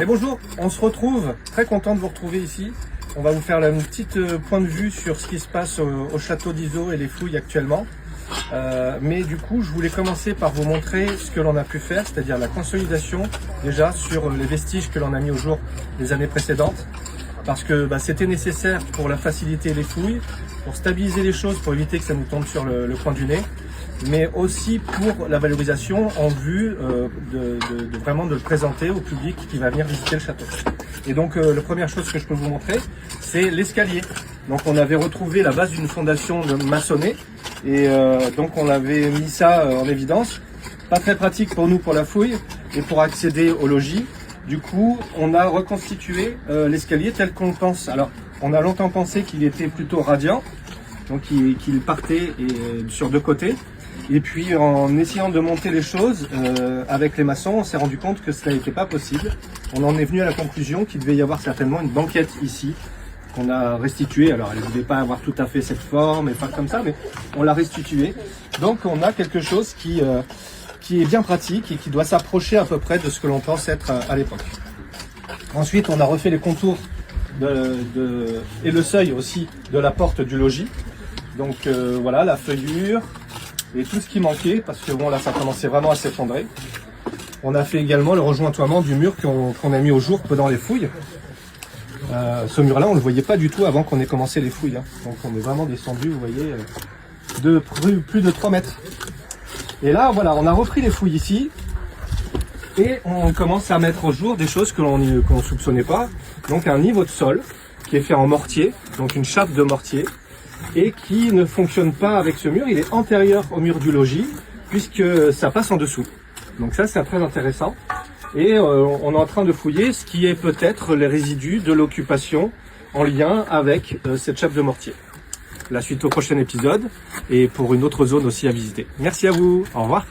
Et bonjour, on se retrouve, très content de vous retrouver ici. On va vous faire un petit point de vue sur ce qui se passe au château d'Izeaux et les fouilles actuellement. Mais du coup, je voulais commencer par vous montrer ce que l'on a pu faire, c'est-à-dire la consolidation déjà sur les vestiges que l'on a mis au jour les années précédentes. Parce que c'était nécessaire pour la faciliter les fouilles, pour stabiliser les choses, pour éviter que ça nous tombe sur le coin du nez, mais aussi pour la valorisation en vue vraiment de le présenter au public qui va venir visiter le château. Et donc la première chose que je peux vous montrer, c'est l'escalier. Donc on avait retrouvé la base d'une fondation maçonnée et donc on avait mis ça en évidence. Pas très pratique pour nous pour la fouille et pour accéder au logis. Du coup, on a reconstitué l'escalier tel qu'on le pense. Alors, on a longtemps pensé qu'il était plutôt radiant, donc qu'il partait sur deux côtés. Et puis, en essayant de monter les choses avec les maçons, on s'est rendu compte que cela n'était pas possible. On en est venu à la conclusion qu'il devait y avoir certainement une banquette ici, qu'on a restituée. Alors, elle ne devait pas avoir tout à fait cette forme et pas comme ça, mais on l'a restituée. Donc, on a quelque chose qui est bien pratique et qui doit s'approcher à peu près de ce que l'on pense être à l'époque. Ensuite, on a refait les contours et le seuil aussi de la porte du logis. Donc voilà, la feuillure et tout ce qui manquait, parce que bon là ça commençait vraiment à s'effondrer. On a fait également le rejointoiement du mur qu'on a mis au jour pendant les fouilles. Ce mur-là, on ne le voyait pas du tout avant qu'on ait commencé les fouilles. Donc on est vraiment descendu, vous voyez, de plus de 3 mètres. Et là, voilà, on a repris les fouilles ici et on commence à mettre au jour des choses que l'on ne soupçonnait pas. Donc un niveau de sol qui est fait en mortier, donc une chape de mortier, et qui ne fonctionne pas avec ce mur. Il est antérieur au mur du logis puisque ça passe en dessous. Donc ça, c'est très intéressant. Et on est en train de fouiller ce qui est peut-être les résidus de l'occupation en lien avec cette chape de mortier. La suite au prochain épisode et pour une autre zone aussi à visiter. Merci à vous, au revoir.